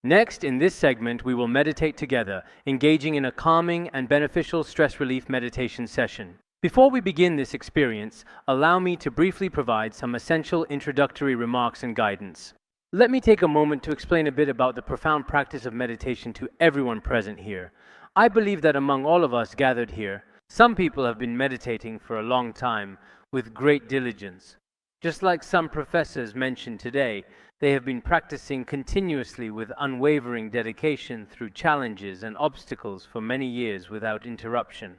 Next, in this segment, we will meditate together, engaging in a calming and beneficial stress relief meditation session. Before we begin this experience, allow me to briefly provide some essential introductory remarks and guidance. Let me take a moment to explain a bit about the profound practice of meditation to everyone present here. I believe that among all of us gathered here, some people have been meditating for a long time with great diligence. Just like some professors mentioned today, they have been practicing continuously with unwavering dedication through challenges and obstacles for many years without interruption.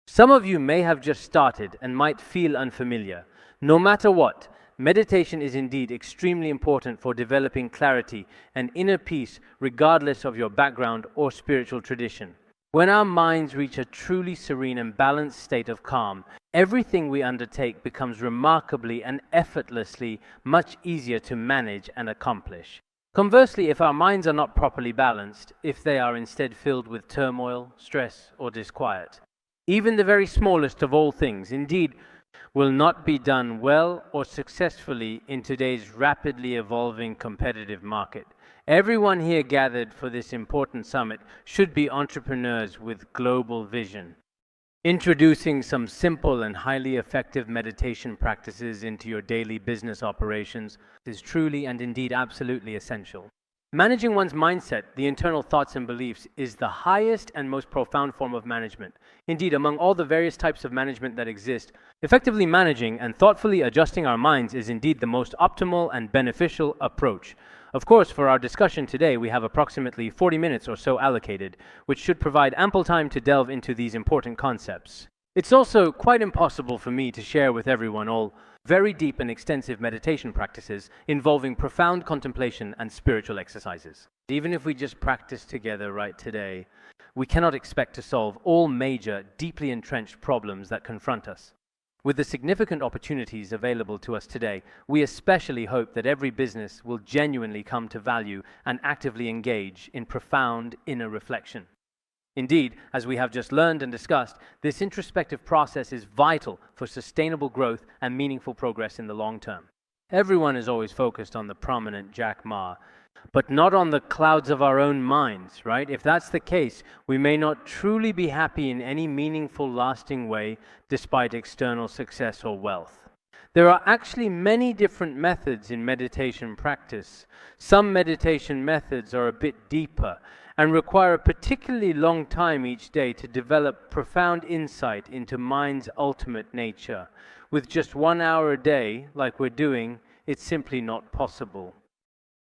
Some of you may have just started and might feel unfamiliar. No matter what, meditation is indeed extremely important for developing clarity and inner peace regardless of your background or spiritual tradition. When our minds reach a truly serene and balanced state of calm, everything we undertake becomes remarkably and effortlessly much easier to manage and accomplish. Conversely, if our minds are not properly balanced, if they are instead filled with turmoil, stress, or disquiet, even the very smallest of all things, indeed, will not be done well or successfully in today's rapidly evolving competitive market. Everyone here gathered for this important summit should be entrepreneurs with global vision. Introducing some simple and highly effective meditation practices into your daily business operations is truly and indeed absolutely essential. Managing one's mindset, the internal thoughts and beliefs, is the highest and most profound form of management. Indeed, among all the various types of management that exist, effectively managing and thoughtfully adjusting our minds is indeed the most optimal and beneficial approach. Of course, for our discussion today, we have approximately 40 minutes or so allocated, which should provide ample time to delve into these important concepts. It's also quite impossible for me to share with everyone all very deep and extensive meditation practices involving profound contemplation and spiritual exercises. Even if we just practice together right today, we cannot expect to solve all major, deeply entrenched problems that confront us. With the significant opportunities available to us today, we especially hope that every business will genuinely come to value and actively engage in profound inner reflection. Indeed, as we have just learned and discussed, this introspective process is vital for sustainable growth and meaningful progress in the long term. Everyone is always focused on the prominent Jack Ma, but not on the clouds of our own minds, right? If that's the case, we may not truly be happy in any meaningful, lasting way despite external success or wealth. There are actually many different methods in meditation practice. Some meditation methods are a bit deeper and require a particularly long time each day to develop profound insight into mind's ultimate nature. With just 1 hour a day, like we're doing, it's simply not possible.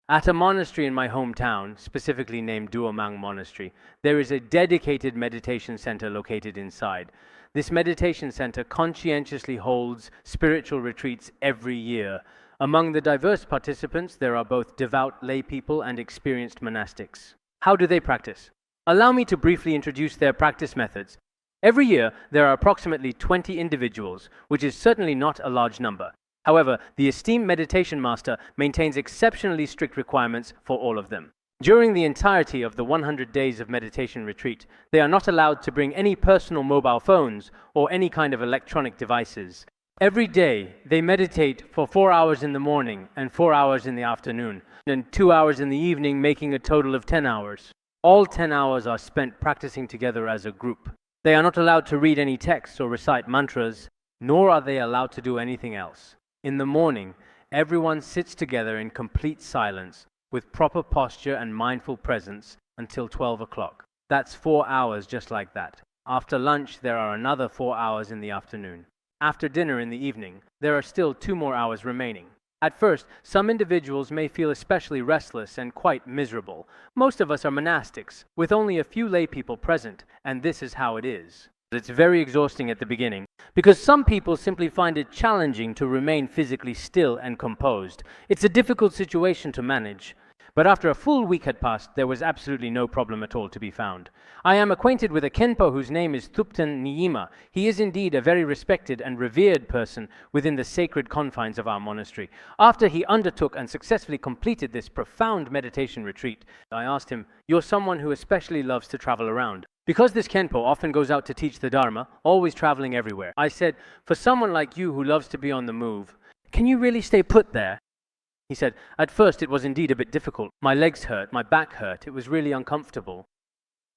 At a monastery in my hometown, specifically named Duomang Monastery, there is a dedicated meditation center located inside. This meditation center conscientiously holds spiritual retreats every year. Among the diverse participants, there are both devout lay people and experienced monastics. How do they practice? Allow me to briefly introduce their practice methods. Every year, there are approximately 20 individuals, which is certainly not a large number. However, the esteemed meditation master maintains exceptionally strict requirements for all of them. During the entirety of the 100 days of meditation retreat, they are not allowed to bring any personal mobile phones or any kind of electronic devices. Every day, they meditate for 4 hours in the morning and 4 hours in the afternoon, and 2 hours in the evening, making a total of 10 hours. All 10 hours are spent practicing together as a group. They are not allowed to read any texts or recite mantras, nor are they allowed to do anything else. In the morning, everyone sits together in complete silence with proper posture and mindful presence until 12 o'clock. That's 4 hours just like that. After lunch, there are another 4 hours in the afternoon. After dinner in the evening, there are still 2 more hours remaining. At first, some individuals may feel especially restless and quite miserable. Most of us are monastics, with only a few lay people present, and this is how it is. It's very exhausting at the beginning, because some people simply find it challenging to remain physically still and composed. It's a difficult situation to manage. But after a full week had passed, there was absolutely no problem at all to be found. I am acquainted with a Kenpo whose name is Thupten Nyima. He is indeed a very respected and revered person within the sacred confines of our monastery. After he undertook and successfully completed this profound meditation retreat, I asked him, "You're someone who especially loves to travel around. Because this Kenpo often goes out to teach the Dharma, always traveling everywhere." I said, "For someone like you who loves to be on the move, can you really stay put there?" He said, "At first it was indeed a bit difficult. My legs hurt, my back hurt, it was really uncomfortable.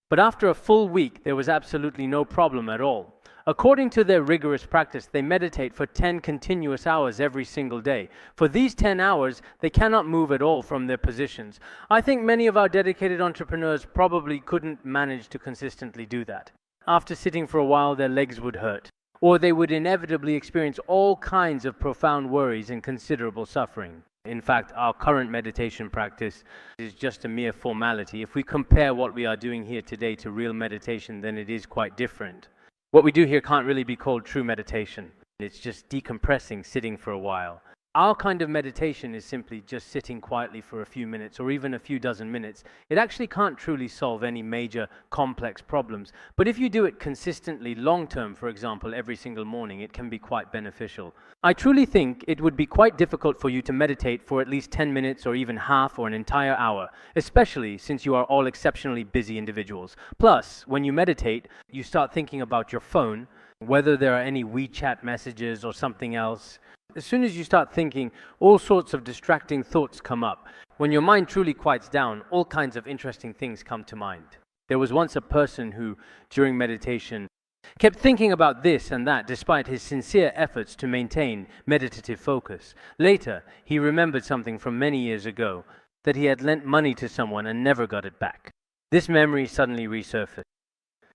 But after a full week, there was absolutely no problem at all. According to their rigorous practice, they meditate for 10 continuous hours every single day. For these 10 hours, they cannot move at all from their positions. I think many of our dedicated entrepreneurs probably couldn't manage to consistently do that. After sitting for a while, their legs would hurt, or they would inevitably experience all kinds of profound worries and considerable suffering. In fact, our current meditation practice is just a mere formality. If we compare what we are doing here today to real meditation, then it is quite different. What we do here can't really be called true meditation. It's just decompressing, sitting for a while. Our kind of meditation is simply just sitting quietly for a few minutes or even a few dozen minutes. It actually can't truly solve any major complex problems. But if you do it consistently long term, for example, every single morning, it can be quite beneficial. I truly think it would be quite difficult for you to meditate for at least 10 minutes or even half or an entire hour, especially since you are all exceptionally busy individuals. Plus, when you meditate, you start thinking about your phone, whether there are any WeChat messages or something else. As soon as you start thinking, all sorts of distracting thoughts come up. When your mind truly quiets down, all kinds of interesting things come to mind. There was once a person who, during meditation, kept thinking about this and that despite his sincere efforts to maintain meditative focus. Later, he remembered something from many years ago, that he had lent money to someone and never got it back. This memory suddenly resurfaced.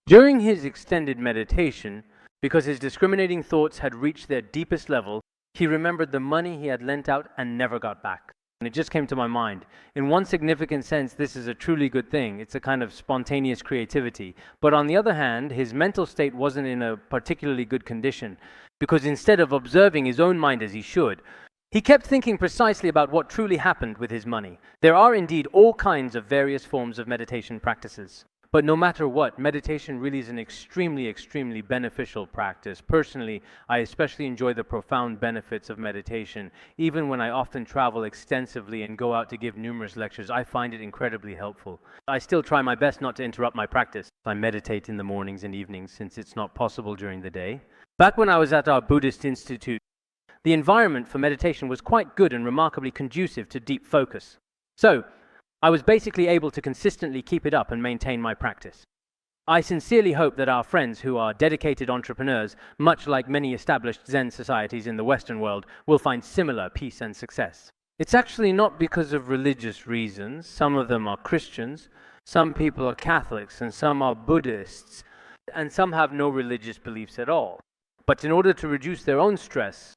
During his extended meditation, because his discriminating thoughts had reached their deepest level, he remembered the money he had lent out and never got back. And it just came to my mind. In one significant sense, this is a truly good thing. It's a kind of spontaneous creativity. But on the other hand, his mental state wasn't in a particularly good condition, because instead of observing his own mind as he should, he kept thinking precisely about what truly happened with his money. There are indeed all kinds of various forms of meditation practices. But no matter what, meditation really is an extremely, extremely beneficial practice. Personally, I especially enjoy the profound benefits of meditation. Even when I often travel extensively and go out to give numerous lectures, I find it incredibly helpful. I still try my best not to interrupt my practice. I meditate in the mornings and evenings since it's not possible during the day. Back when I was at our Buddhist institute, the environment for meditation was quite good and remarkably conducive to deep focus. So, I was basically able to consistently keep it up and maintain my practice. I sincerely hope that our friends who are dedicated entrepreneurs, much like many established Zen societies in the Western world, will find similar peace and success. It's actually not because of religious reasons. Some of them are Christians, some people are Catholics, and some are Buddhists, and some have no religious beliefs at all. But in order to reduce their own stress,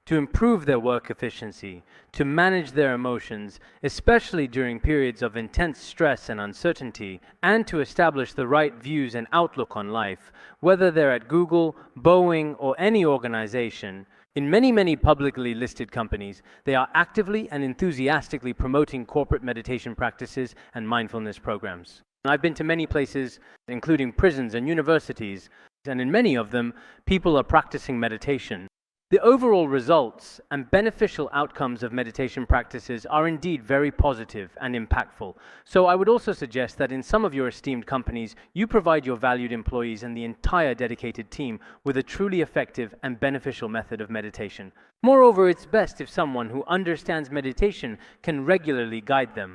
to improve their work efficiency, to manage their emotions, especially during periods of intense stress and uncertainty, and to establish the right views and outlook on life, whether they're at Google, Boeing, or any organization, in many publicly listed companies, they are actively and enthusiastically promoting corporate meditation practices and mindfulness programs. I've been to many places, including prisons and universities, and in many of them, people are practicing meditation. The overall results and beneficial outcomes of meditation practices are indeed very positive and impactful. So I would also suggest that in some of your esteemed companies, you provide your valued employees and the entire dedicated team with a truly effective and beneficial method of meditation. Moreover, it's best if someone who understands meditation can regularly guide them.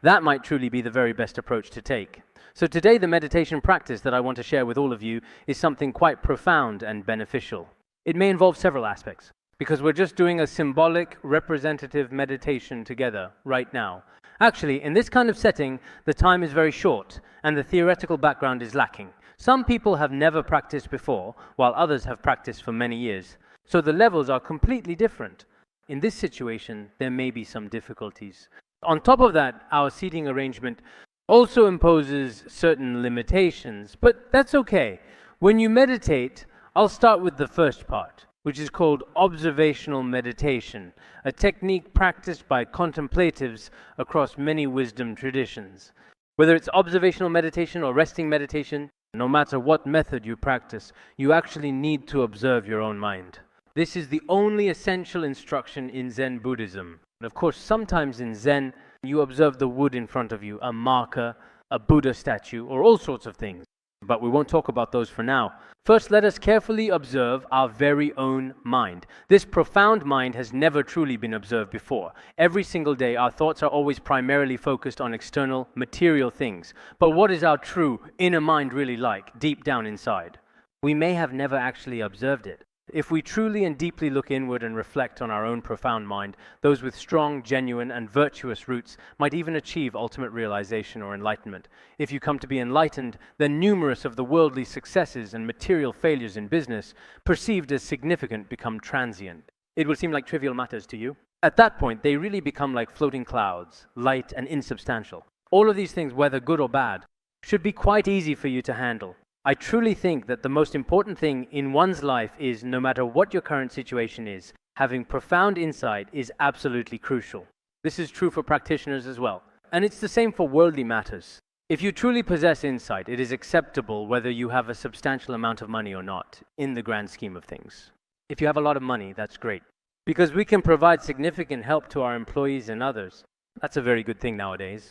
That might truly be the very best approach to take. So today, the meditation practice that I want to share with all of you is something quite profound and beneficial. It may involve several aspects, because we're just doing a symbolic, representative meditation together right now. Actually, in this kind of setting, the time is very short, and the theoretical background is lacking. Some people have never practiced before, while others have practiced for many years. So the levels are completely different. In this situation, there may be some difficulties. On top of that, our seating arrangement also imposes certain limitations, but that's okay. When you meditate, I'll start with the first part, which is called observational meditation, a technique practiced by contemplatives across many wisdom traditions. Whether it's observational meditation or resting meditation, no matter what method you practice, you actually need to observe your own mind. This is the only essential instruction in Zen Buddhism. And of course, sometimes in Zen, you observe the wood in front of you, a marker, a Buddha statue, or all sorts of things. but we won't talk about those for now. First, let us carefully observe our very own mind. This profound mind has never truly been observed before. Every single day, our thoughts are always primarily focused on external, material things. But what is our true inner mind really like, deep down inside? We may have never actually observed it. If we truly and deeply look inward and reflect on our own profound mind, those with strong, genuine, and virtuous roots might even achieve ultimate realization or enlightenment. If you come to be enlightened, then numerous of the worldly successes and material failures in business, perceived as significant, become transient. It will seem like trivial matters to you. At that point, they really become like floating clouds, light and insubstantial. All of these things, whether good or bad, should be quite easy for you to handle. I truly think that the most important thing in one's life is, no matter what your current situation is, having profound insight is absolutely crucial. This is true for practitioners as well. And it's the same for worldly matters. If you truly possess insight, it is acceptable whether you have a substantial amount of money or not, in the grand scheme of things. If you have a lot of money, that's great, because we can provide significant help to our employees and others. That's a very good thing nowadays.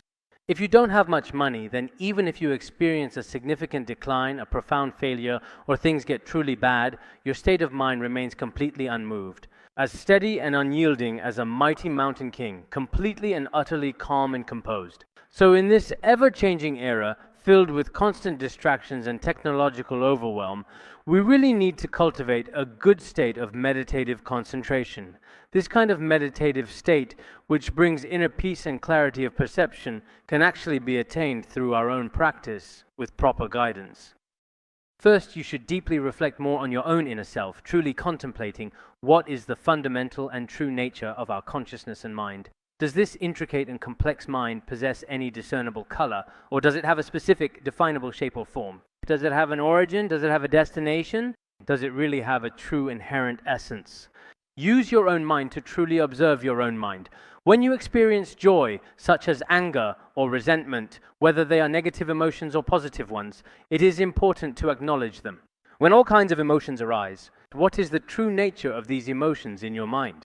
If you don't have much money, then even if you experience a significant decline, a profound failure, or things get truly bad, your state of mind remains completely unmoved, as steady and unyielding as a mighty mountain king, completely and utterly calm and composed. So in this ever-changing era, filled with constant distractions and technological overwhelm, we really need to cultivate a good state of meditative concentration. This kind of meditative state, which brings inner peace and clarity of perception, can actually be attained through our own practice with proper guidance. First, you should deeply reflect more on your own inner self, truly contemplating what is the fundamental and true nature of our consciousness and mind. Does this intricate and complex mind possess any discernible color, or does it have a specific, definable shape or form? Does it have an origin? Does it have a destination? Does it really have a true inherent essence? Use your own mind to truly observe your own mind. When you experience joy, such as anger or resentment, whether they are negative emotions or positive ones, it is important to acknowledge them. When all kinds of emotions arise, what is the true nature of these emotions in your mind?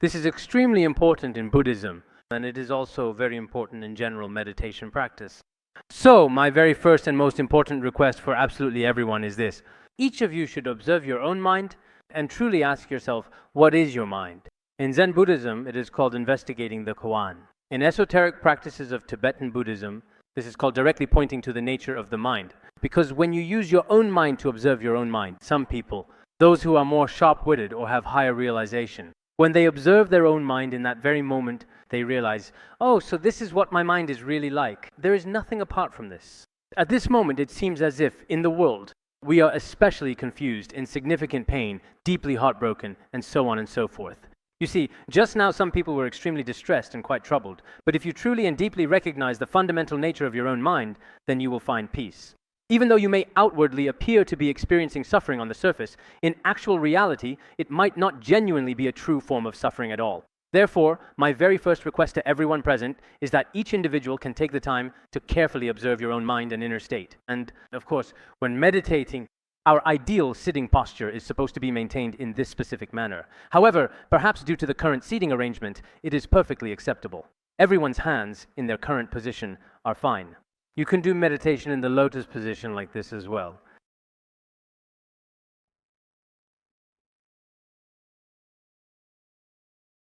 This is extremely important in Buddhism, and it is also very important in general meditation practice. So, my very first and most important request for absolutely everyone is this. Each of you should observe your own mind and truly ask yourself, what is your mind? In Zen Buddhism, it is called investigating the koan. In esoteric practices of Tibetan Buddhism, this is called directly pointing to the nature of the mind. Because when you use your own mind to observe your own mind, some people, those who are more sharp-witted or have higher realization, when they observe their own mind in that very moment, they realize, oh, so this is what my mind is really like. There is nothing apart from this. At this moment, it seems as if, in the world, we are especially confused, in significant pain, deeply heartbroken, and so on and so forth. You see, just now some people were extremely distressed and quite troubled, but if you truly and deeply recognize the fundamental nature of your own mind, then you will find peace. Even though you may outwardly appear to be experiencing suffering on the surface, in actual reality, it might not genuinely be a true form of suffering at all. Therefore, my very first request to everyone present is that each individual can take the time to carefully observe your own mind and inner state. And, of course, when meditating, our ideal sitting posture is supposed to be maintained in this specific manner. However, perhaps due to the current seating arrangement, it is perfectly acceptable. Everyone's hands in their current position are fine. You can do meditation in the lotus position like this as well.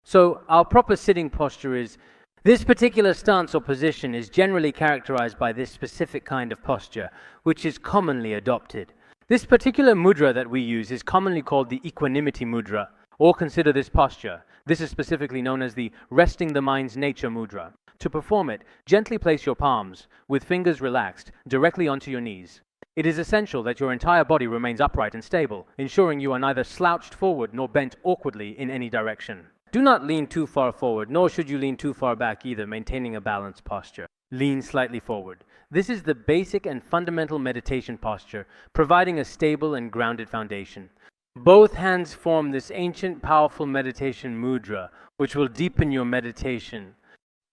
So our proper sitting posture is, this particular stance or position is generally characterized by this specific kind of posture, which is commonly adopted. This particular mudra that we use is commonly called the equanimity mudra, or consider this posture. This is specifically known as the resting the mind's nature mudra. To perform it, gently place your palms, with fingers relaxed, directly onto your knees. It is essential that your entire body remains upright and stable, ensuring you are neither slouched forward nor bent awkwardly in any direction. Do not lean too far forward, nor should you lean too far back either, maintaining a balanced posture. Lean slightly forward. This is the basic and fundamental meditation posture, providing a stable and grounded foundation. Both hands form this ancient, powerful meditation mudra, which will deepen your meditation.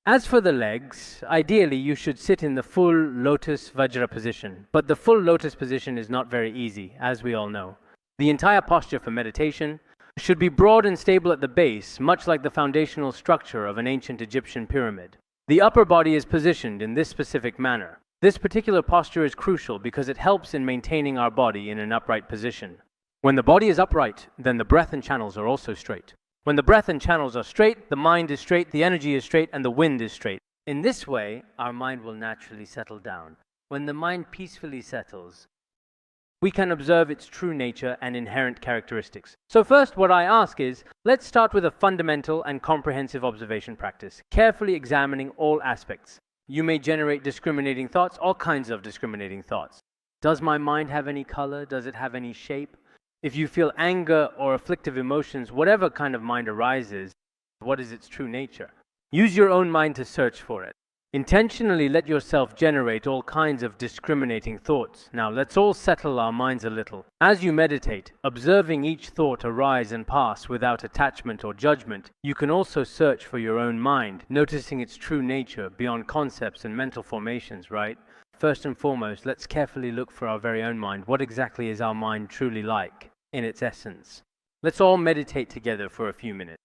As for the legs, ideally you should sit in the full lotus vajra position, but the full lotus position is not very easy, as we all know. The entire posture for meditation should be broad and stable at the base, much like the foundational structure of an ancient Egyptian pyramid. The upper body is positioned in this specific manner. This particular posture is crucial because it helps in maintaining our body in an upright position. When the body is upright, then the breath and channels are also straight. When the breath and channels are straight, the mind is straight, the energy is straight, and the wind is straight. In this way, our mind will naturally settle down. When the mind peacefully settles, we can observe its true nature and inherent characteristics. So first, what I ask is, let's start with a fundamental and comprehensive observation practice, carefully examining all aspects. You may generate discriminating thoughts, all kinds of discriminating thoughts. Does my mind have any color? Does it have any shape? If you feel anger or afflictive emotions, whatever kind of mind arises, what is its true nature? Use your own mind to search for it. Intentionally let yourself generate all kinds of discriminating thoughts. Now let's all settle our minds a little. As you meditate, observing each thought arise and pass without attachment or judgment, you can also search for your own mind, noticing its true nature beyond concepts and mental formations, right? First and foremost, let's carefully look for our very own mind. What exactly is our mind truly like in its essence? Let's all meditate together for a few minutes.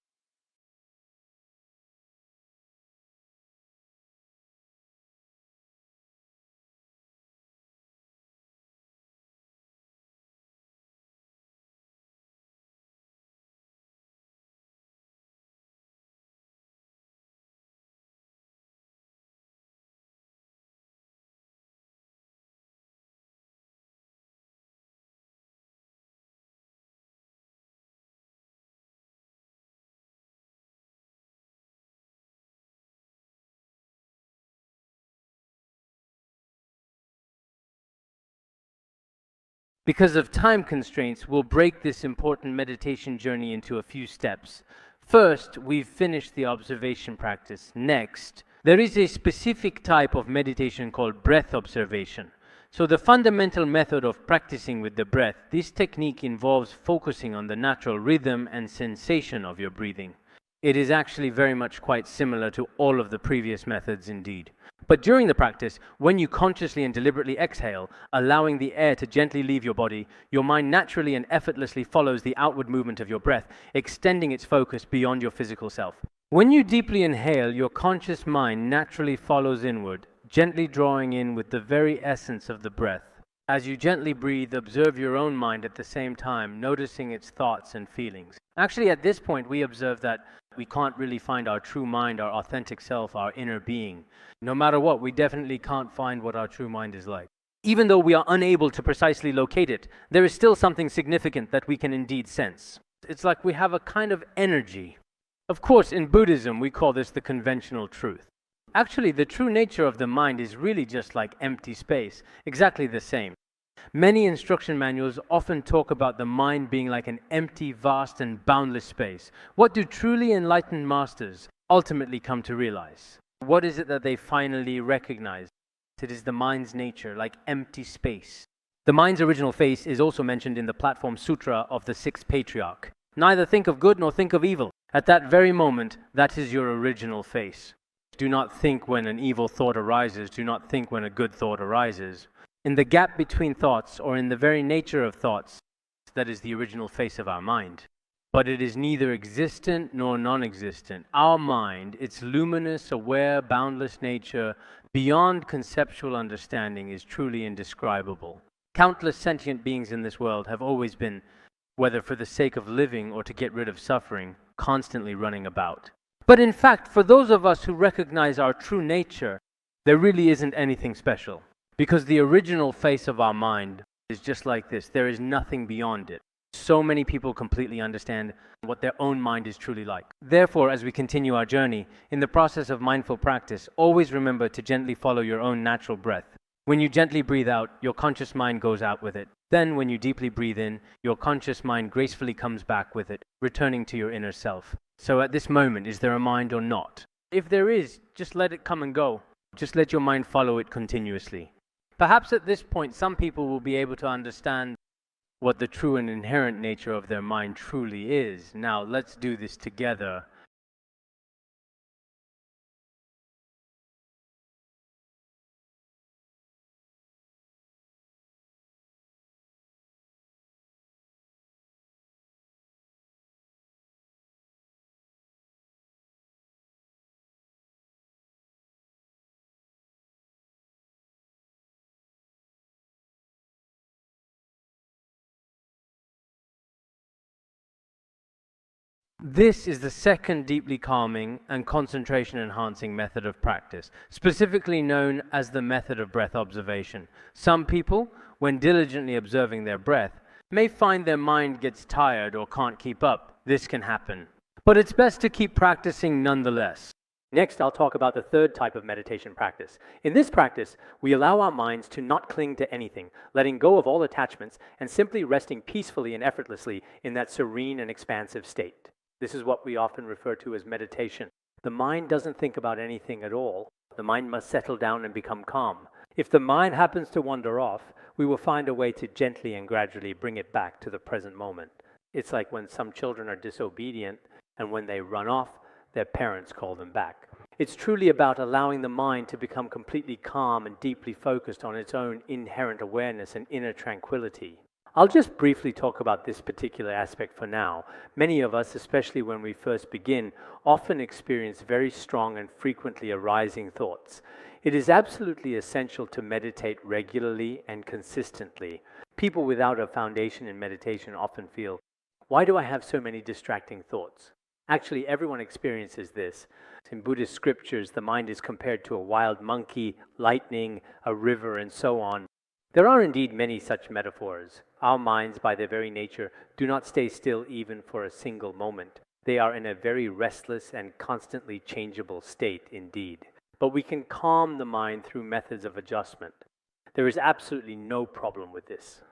Because of time constraints, we'll break this important meditation journey into a few steps. First, we've finished the observation practice. Next, there is a specific type of meditation called breath observation. So the fundamental method of practicing with the breath, this technique involves focusing on the natural rhythm and sensation of your breathing. It is actually very much quite similar to all of the previous methods indeed. But during the practice, when you consciously and deliberately exhale, allowing the air to gently leave your body, your mind naturally and effortlessly follows the outward movement of your breath, extending its focus beyond your physical self. When you deeply inhale, your conscious mind naturally follows inward, gently drawing in with the very essence of the breath. As you gently breathe, observe your own mind at the same time, noticing its thoughts and feelings. Actually, at this point, we observe that we can't really find our true mind, our authentic self, our inner being. No matter what, we definitely can't find what our true mind is like. Even though we are unable to precisely locate it, there is still something significant that we can indeed sense. It's like we have a kind of energy. Of course, in Buddhism, we call this the conventional truth. Actually, the true nature of the mind is really just like empty space, exactly the same. Many instruction manuals often talk about the mind being like an empty, vast, and boundless space. What do truly enlightened masters ultimately come to realize? What is it that they finally recognize? It is the mind's nature, like empty space. The mind's original face is also mentioned in the Platform Sutra of the Sixth Patriarch. Neither think of good nor think of evil. At that very moment, that is your original face. Do not think when an evil thought arises. Do not think when a good thought arises. In the gap between thoughts, or in the very nature of thoughts, that is the original face of our mind. But it is neither existent nor non-existent. Our mind, its luminous, aware, boundless nature, beyond conceptual understanding, is truly indescribable. Countless sentient beings in this world have always been, whether for the sake of living or to get rid of suffering, constantly running about. But in fact, for those of us who recognize our true nature, there really isn't anything special. Because the original face of our mind is just like this. There is nothing beyond it. So many people completely understand what their own mind is truly like. Therefore, as we continue our journey, in the process of mindful practice, always remember to gently follow your own natural breath. When you gently breathe out, your conscious mind goes out with it. Then, when you deeply breathe in, your conscious mind gracefully comes back with it, returning to your inner self. So at this moment, is there a mind or not? If there is, just let it come and go. Just let your mind follow it continuously. Perhaps at this point, some people will be able to understand what the true and inherent nature of their mind truly is. Now, let's do this together. This is the second deeply calming and concentration enhancing method of practice, specifically known as the method of breath observation. Some people, when diligently observing their breath, may find their mind gets tired or can't keep up. This can happen. But it's best to keep practicing nonetheless. Next, I'll talk about the third type of meditation practice. In this practice, we allow our minds to not cling to anything, letting go of all attachments, and simply resting peacefully and effortlessly in that serene and expansive state. This is what we often refer to as meditation. The mind doesn't think about anything at all. The mind must settle down and become calm. If the mind happens to wander off, we will find a way to gently and gradually bring it back to the present moment. It's like when some children are disobedient, and when they run off, their parents call them back. It's truly about allowing the mind to become completely calm and deeply focused on its own inherent awareness and inner tranquility. I'll just briefly talk about this particular aspect for now. Many of us, especially when we first begin, often experience very strong and frequently arising thoughts. It is absolutely essential to meditate regularly and consistently. People without a foundation in meditation often feel, why do I have so many distracting thoughts? Actually, everyone experiences this. In Buddhist scriptures, the mind is compared to a wild monkey, lightning, a river, and so on. There are indeed many such metaphors. Our minds, by their very nature, do not stay still even for a single moment. They are in a very restless and constantly changeable state indeed. But we can calm the mind through methods of adjustment. There is absolutely no problem with this.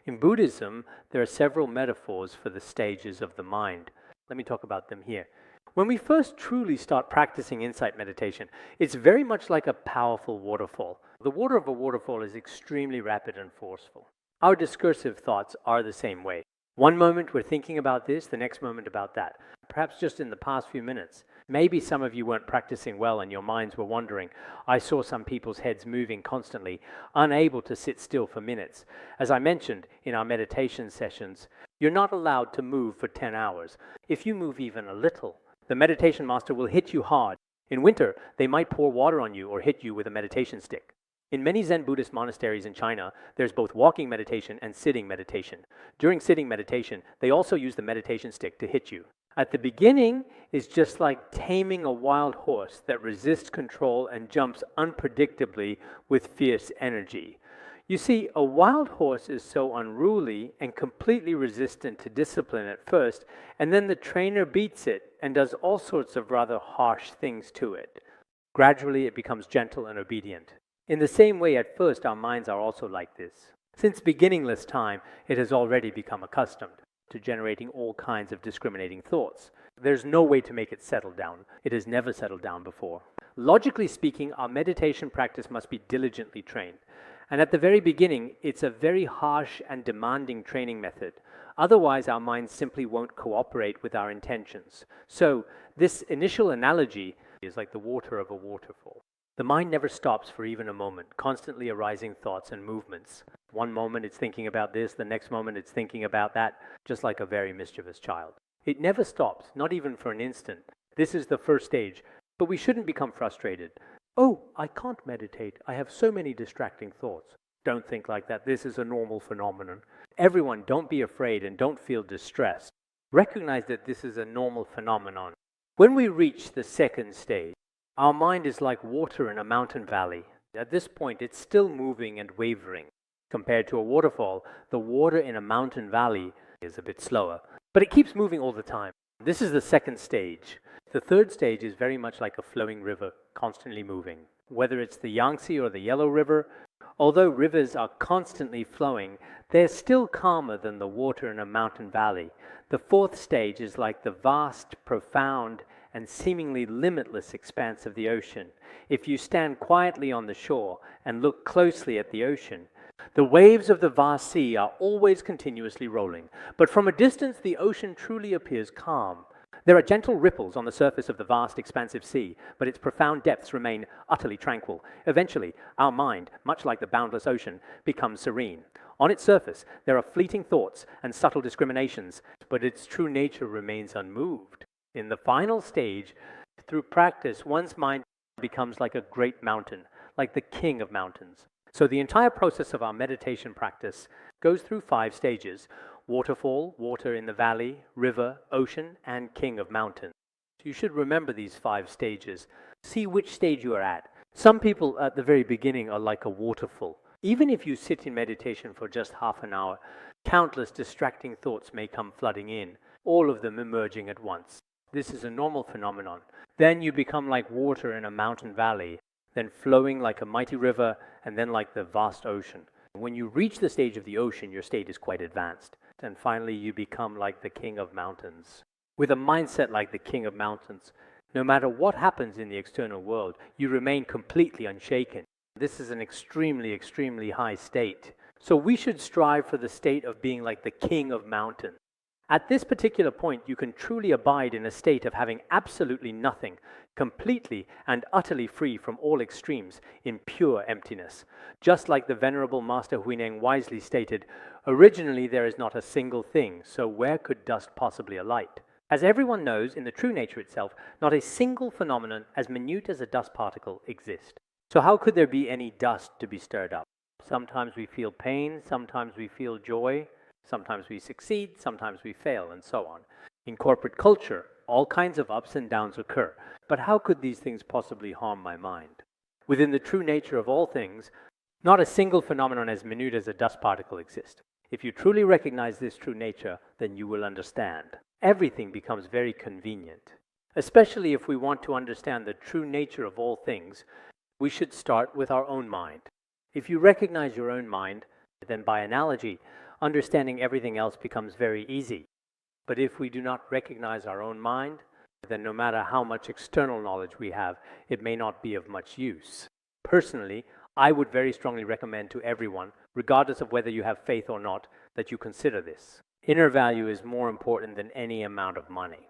In Buddhism, there are several metaphors for the stages of the mind. Let me talk about them here. When we first truly start practicing insight meditation, it's very much like a powerful waterfall. The water of a waterfall is extremely rapid and forceful. Our discursive thoughts are the same way. One moment we're thinking about this, the next moment about that. Perhaps just in the past few minutes. Maybe some of you weren't practicing well and your minds were wandering. I saw some people's heads moving constantly, unable to sit still for minutes. As I mentioned in our meditation sessions, you're not allowed to move for 10 hours. If you move even a little, the meditation master will hit you hard. In winter, they might pour water on you or hit you with a meditation stick. In many Zen Buddhist monasteries in China, there's both walking meditation and sitting meditation. During sitting meditation, they also use the meditation stick to hit you. At the beginning, it's just like taming a wild horse that resists control and jumps unpredictably with fierce energy. You see, a wild horse is so unruly and completely resistant to discipline at first, and then the trainer beats it and does all sorts of rather harsh things to it. Gradually, it becomes gentle and obedient. In the same way, at first, our minds are also like this. Since beginningless time, it has already become accustomed to generating all kinds of discriminating thoughts. There's no way to make it settle down. It has never settled down before. Logically speaking, our meditation practice must be diligently trained. And at the very beginning, it's a very harsh and demanding training method. Otherwise, our minds simply won't cooperate with our intentions. So, this initial analogy is like the water of a waterfall. The mind never stops for even a moment, constantly arising thoughts and movements. One moment it's thinking about this, the next moment it's thinking about that, just like a very mischievous child. It never stops, not even for an instant. This is the first stage, but we shouldn't become frustrated. Oh, I can't meditate. I have so many distracting thoughts. Don't think like that. This is a normal phenomenon. Everyone, don't be afraid and don't feel distressed. Recognize that this is a normal phenomenon. When we reach the second stage, our mind is like water in a mountain valley. At this point, it's still moving and wavering. Compared to a waterfall, the water in a mountain valley is a bit slower, but it keeps moving all the time. This is the second stage. The third stage is very much like a flowing river, constantly moving. Whether it's the Yangtze or the Yellow River, although rivers are constantly flowing, they're still calmer than the water in a mountain valley. The fourth stage is like the vast, profound, and seemingly limitless expanse of the ocean. If you stand quietly on the shore and look closely at the ocean, the waves of the vast sea are always continuously rolling, but from a distance the ocean truly appears calm. There are gentle ripples on the surface of the vast, expansive sea, but its profound depths remain utterly tranquil. Eventually, our mind, much like the boundless ocean, becomes serene. On its surface, there are fleeting thoughts and subtle discriminations, but its true nature remains unmoved. In the final stage, through practice, one's mind becomes like a great mountain, like the king of mountains. So the entire process of our meditation practice goes through 5 stages. waterfall, water in the valley, river, ocean, and king of mountains. You should remember these 5 stages. See which stage you are at. Some people at the very beginning are like a waterfall. Even if you sit in meditation for just half an hour, countless distracting thoughts may come flooding in, all of them emerging at once. This is a normal phenomenon. Then you become like water in a mountain valley, then flowing like a mighty river, and then like the vast ocean. When you reach the stage of the ocean, your state is quite advanced. And finally, you become like the king of mountains. With a mindset like the king of mountains, no matter what happens in the external world, you remain completely unshaken. This is an extremely, extremely high state. So we should strive for the state of being like the king of mountains. At this particular point, you can truly abide in a state of having absolutely nothing, completely and utterly free from all extremes, in pure emptiness. Just like the Venerable Master Huineng wisely stated, originally there is not a single thing, so where could dust possibly alight? As everyone knows, in the true nature itself, not a single phenomenon as minute as a dust particle exists. So how could there be any dust to be stirred up? Sometimes we feel pain, sometimes we feel joy, sometimes we succeed, sometimes we fail, and so on. In corporate culture, all kinds of ups and downs occur. But how could these things possibly harm my mind? Within the true nature of all things, not a single phenomenon as minute as a dust particle exists. If you truly recognize this true nature, then you will understand. Everything becomes very convenient. Especially if we want to understand the true nature of all things, we should start with our own mind. If you recognize your own mind, then by analogy, understanding everything else becomes very easy. But if we do not recognize our own mind, then no matter how much external knowledge we have, it may not be of much use. Personally, I would very strongly recommend to everyone, regardless of whether you have faith or not, that you consider this. Inner value is more important than any amount of money.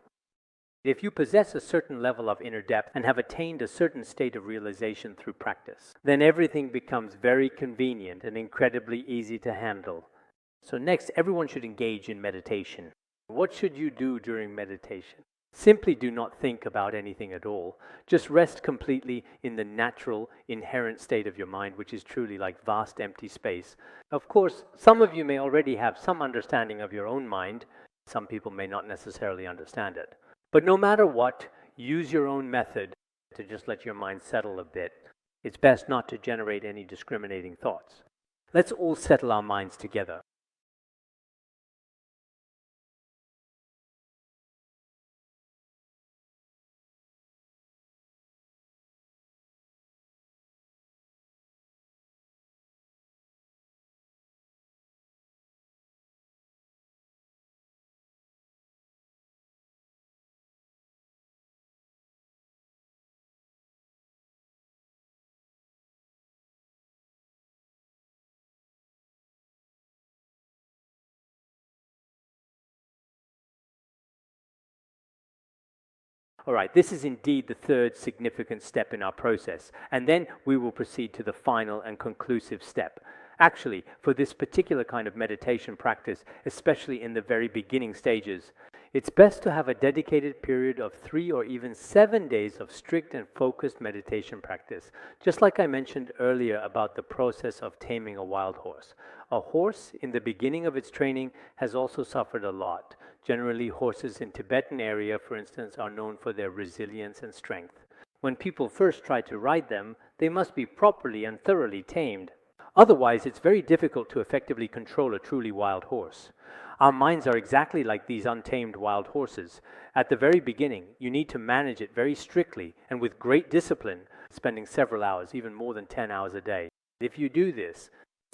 If you possess a certain level of inner depth and have attained a certain state of realization through practice, then everything becomes very convenient and incredibly easy to handle. So next, everyone should engage in meditation. What should you do during meditation? Simply do not think about anything at all. Just rest completely in the natural, inherent state of your mind, which is truly like vast empty space. Of course, some of you may already have some understanding of your own mind. Some people may not necessarily understand it. But no matter what, use your own method to just let your mind settle a bit. It's best not to generate any discriminating thoughts. Let's all settle our minds together. All right, this is indeed the third significant step in our process, and then we will proceed to the final and conclusive step. Actually, for this particular kind of meditation practice, especially in the very beginning stages, it's best to have a dedicated period of 3 or even 7 days of strict and focused meditation practice, just like I mentioned earlier about the process of taming a wild horse. A horse, in the beginning of its training, has also suffered a lot. Generally, horses in Tibetan area, for instance, are known for their resilience and strength. When people first try to ride them, they must be properly and thoroughly tamed. Otherwise, it's very difficult to effectively control a truly wild horse. Our minds are exactly like these untamed wild horses. At the very beginning, you need to manage it very strictly and with great discipline, spending several hours, even more than 10 hours a day. If you do this,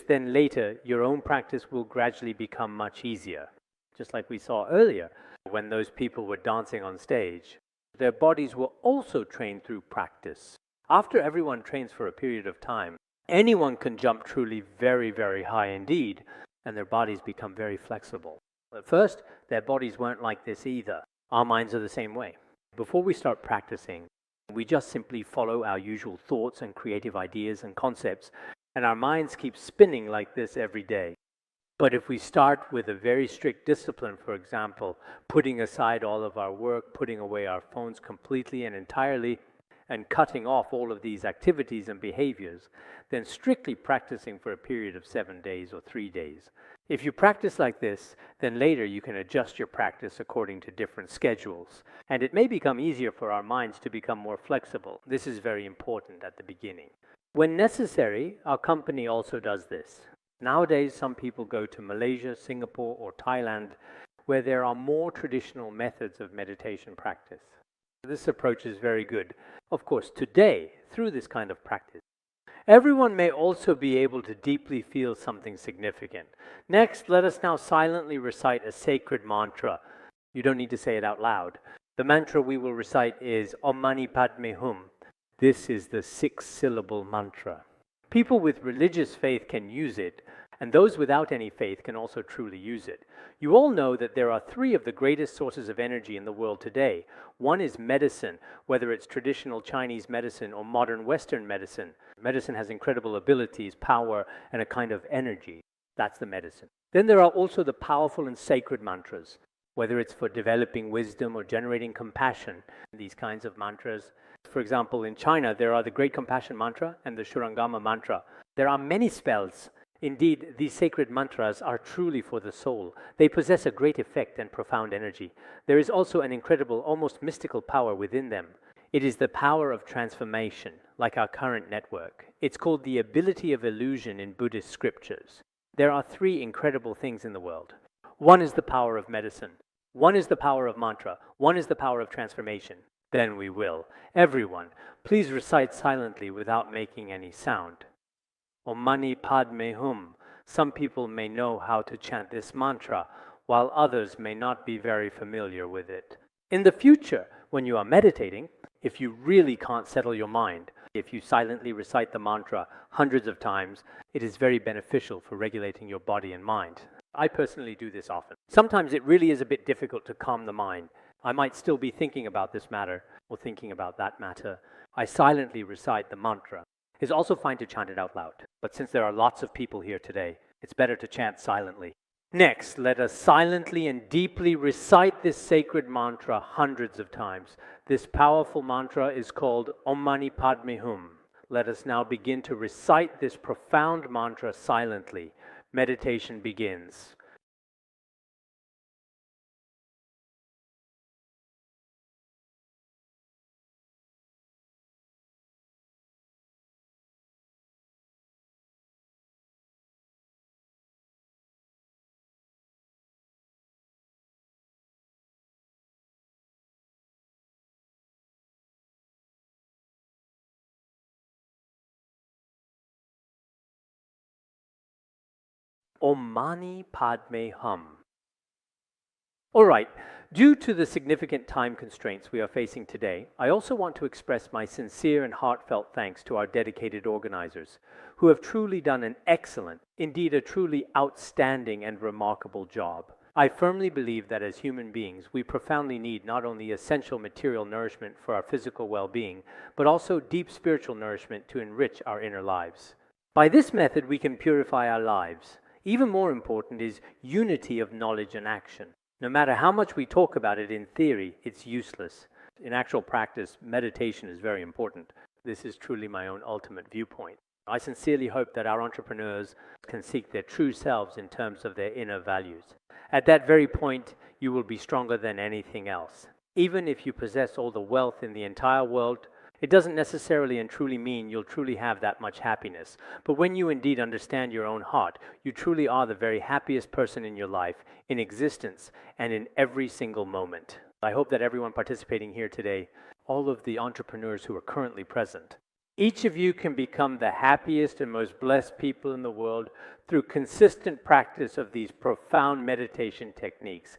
then later your own practice will gradually become much easier. Just like we saw earlier, when those people were dancing on stage, their bodies were also trained through practice. After everyone trains for a period of time, anyone can jump truly very, very high indeed, and their bodies become very flexible. At first, their bodies weren't like this either. Our minds are the same way. Before we start practicing, we just simply follow our usual thoughts and creative ideas and concepts, and our minds keep spinning like this every day. But if we start with a very strict discipline, for example, putting aside all of our work, putting away our phones completely and entirely, and cutting off all of these activities and behaviors than strictly practicing for a period of 7 days or 3 days. If you practice like this, then later you can adjust your practice according to different schedules, and it may become easier for our minds to become more flexible. This is very important at the beginning. When necessary, our company also does this. Nowadays, some people go to Malaysia, Singapore, or Thailand, where there are more traditional methods of meditation practice. This approach is very good. Of course, today, through this kind of practice, everyone may also be able to deeply feel something significant. Next, let us now silently recite a sacred mantra. You don't need to say it out loud. The mantra we will recite is Om Mani Padme Hum. This is the 6-syllable mantra. People with religious faith can use it, and those without any faith can also truly use it. You all know that there are 3 of the greatest sources of energy in the world today. One is medicine, whether it's traditional Chinese medicine or modern Western medicine. Medicine has incredible abilities, power, and a kind of energy. That's the medicine. Then there are also the powerful and sacred mantras, whether it's for developing wisdom or generating compassion. These kinds of mantras. For example, in China, there are the Great Compassion Mantra and the Shurangama Mantra. There are many spells. Indeed, these sacred mantras are truly for the soul. They possess a great effect and profound energy. There is also an incredible, almost mystical power within them. It is the power of transformation, like our current network. It's called the ability of illusion in Buddhist scriptures. There are 3 incredible things in the world. One is the power of medicine. One is the power of mantra. One is the power of transformation. Then we will. Everyone, please recite silently without making any sound. Om Mani Padme Hum. Some people may know how to chant this mantra, while others may not be very familiar with it. In the future, when you are meditating, if you really can't settle your mind, if you silently recite the mantra hundreds of times, it is very beneficial for regulating your body and mind. I personally do this often. Sometimes it really is a bit difficult to calm the mind. I might still be thinking about this matter or thinking about that matter. I silently recite the mantra. It's also fine to chant it out loud, but since there are lots of people here today, it's better to chant silently. Next, let us silently and deeply recite this sacred mantra hundreds of times. This powerful mantra is called Om Mani Padme Hum. Let us now begin to recite this profound mantra silently. Meditation begins. Om Mani Padme Hum. All right, due to the significant time constraints we are facing today, I also want to express my sincere and heartfelt thanks to our dedicated organizers, who have truly done an excellent, indeed a truly outstanding and remarkable job. I firmly believe that as human beings, we profoundly need not only essential material nourishment for our physical well-being, but also deep spiritual nourishment to enrich our inner lives. By this method, we can purify our lives. Even more important is unity of knowledge and action. No matter how much we talk about it in theory, it's useless. In actual practice, meditation is very important. This is truly my own ultimate viewpoint. I sincerely hope that our entrepreneurs can seek their true selves in terms of their inner values. At that very point, you will be stronger than anything else. Even if you possess all the wealth in the entire world, it doesn't necessarily and truly mean you'll truly have that much happiness. But when you indeed understand your own heart, you truly are the very happiest person in your life, in existence, and in every single moment. I hope that everyone participating here today, all of the entrepreneurs who are currently present, each of you can become the happiest and most blessed people in the world through consistent practice of these profound meditation techniques.